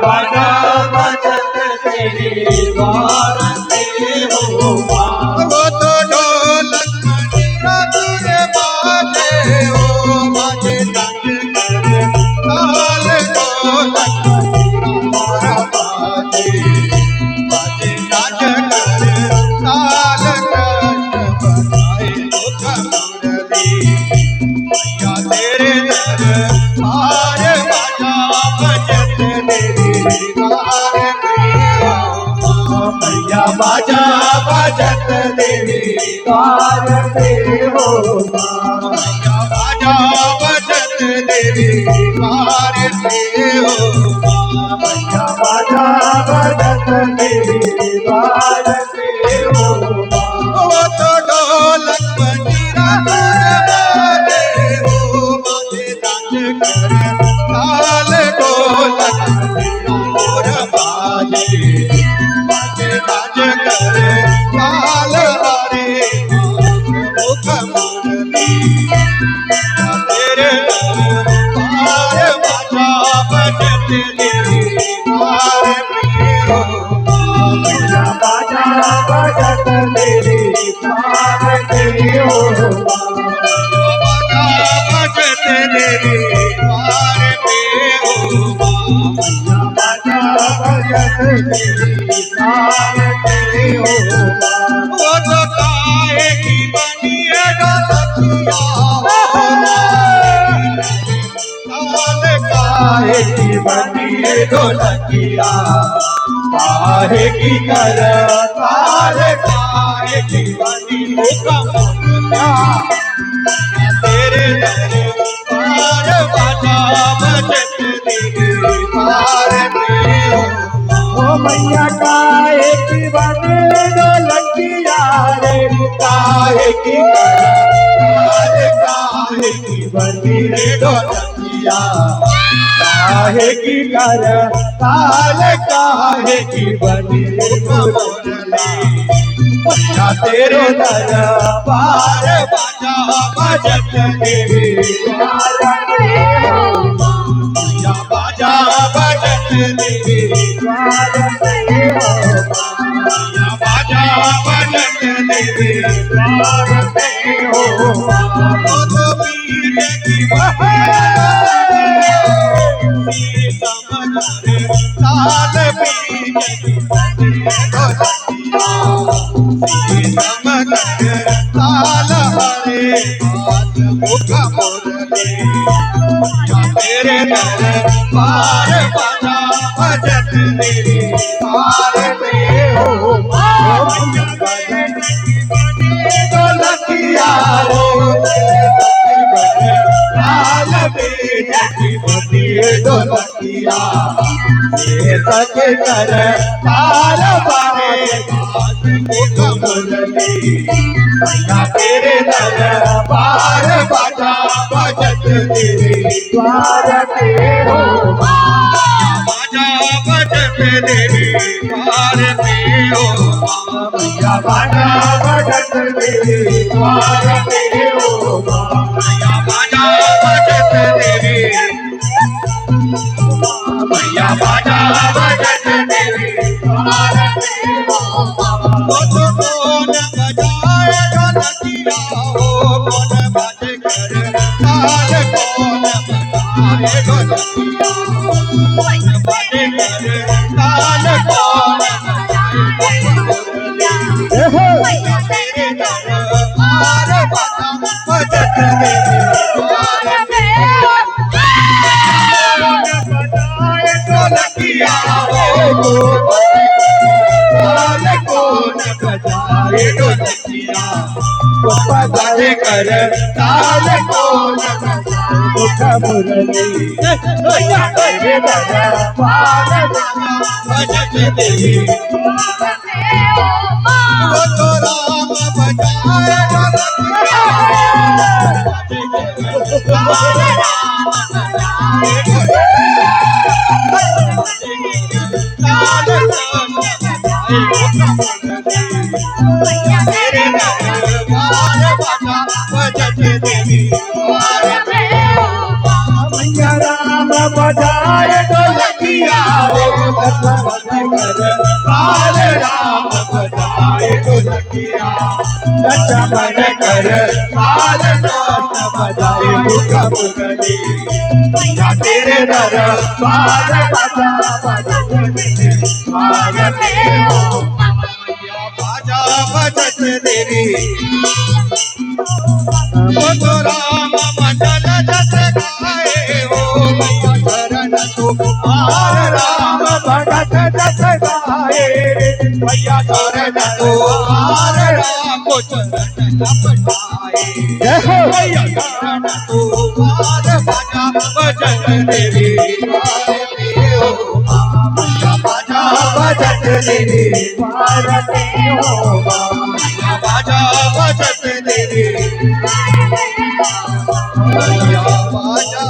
बाजा बजत तेरे द्वार पे हो माँ। वो तो ढोलक मंजीरा तुझे बाजे हो बाजे डंग कर ताल ढोलक मंजीरा बाजे बाजे डंग कर ताल कृष्ण बजाए मुख मुरली मैया तेरे दरबार बाजा बजत तेरे द्वार पे हो मैया बाजा बजत तेरे द्वार पे हो माँ। मैया बाजा बजत तेरे द्वार पे हो मैया बाजा बजत तेरे द्वार पे हो माँ। वो तो ढोलक मंजीरा तुझे बाजे हो बाजे डंग कर ताल ढोलक मंजीरा मोर बाजे बाजे डंग कर ताल हरे मुख मुरली तेरे दरबार बाजा बजत तेरे द्वार पे हो मैया बाजा बजत तेरे द्वार पे हो माँ। बाजा बजत तेरे द्वार पे हो मैया बाजा बजत तेरे द्वार पे हो माँ। वो तो काहे की बनी है ढोलकिया ताल काहे की बनी है ढोलकिया, काहे की कर ताल, काहे की बनी मुख मुरलिया तेरे दरबार बाजा बजत तेरे द्वार पे हो ओ मैया काहे की बनी ढोलकिया रे, काहे की कर ताल, काहे की बनी ढोलकिया, काहे की कर ताल, काहे की बनी मुरली मैया तेरे दरबार बाजा बजत तेरे द्वार पे हो माँ। मैया बाजा बजत तेरे द्वार पे हो माँ। मैया बाजा बजत तेरे द्वार पे हो माँ। वो तो पीर की बहिया समझ ताल पीर की बहिया समझ ताल हरे हाथ मुख मुरली या तेरे दरबार बाजा बजत तेरे द्वार पे हो माँ। ढोलकिया ताल बेटी बनी ढोलकिया, ये सच कर ताल बारे मुख मुरली मैया तेरे दरबार बाजा बजत तेरे द्वार पे हो माँ। बाजा बजत तेरे द्वार पे हो माँ। मैया बाजा बजत तेरे द्वार पे हो माँ। मैया बाजा बजत तेरे मैया बाजा बजत तेरे द्वार पे हो माँ। वो तो कौन बजाए ढोलकिया हो कौन बज कर ताल कौन बजाए ढोलकिया कौन बज कर ताल कौन बजाए मुरली तेरे दरबार बाजा बजत तेरे द्वार पे बजाए ढोलकिया हो ताल कौन बजाए ढोलकिया, बजाए कर ताल कौन बजाए मुख मुरली मैया तेरे दरबार बजत तेरे द्वार पे हो माँ। वो तो राम बजाए ढोलकिया ताल तेरे दरबार बाजा बजत तेरे द्वार पे मैया राम बजाए ढोलकिया हो कर काल राम बजाए ढोलकिया लक्ष्मण कर काल कृष्ण बजाए मुख मुरली मैया तेरे दरबार बजा बजा भारते हो बाजा बजत देवी राम मंडल जस गाए हो मैया शरण तुम्हार राम भगत जस गाए मैया शरण तुम्हार राम चरण लपटाए जय हो मैया शरण तुम्हार बाजा बजत देवी भारते हो मैया बाजा बजत देवी भारते हो मैया बाजा बजत देवी मैया बाजा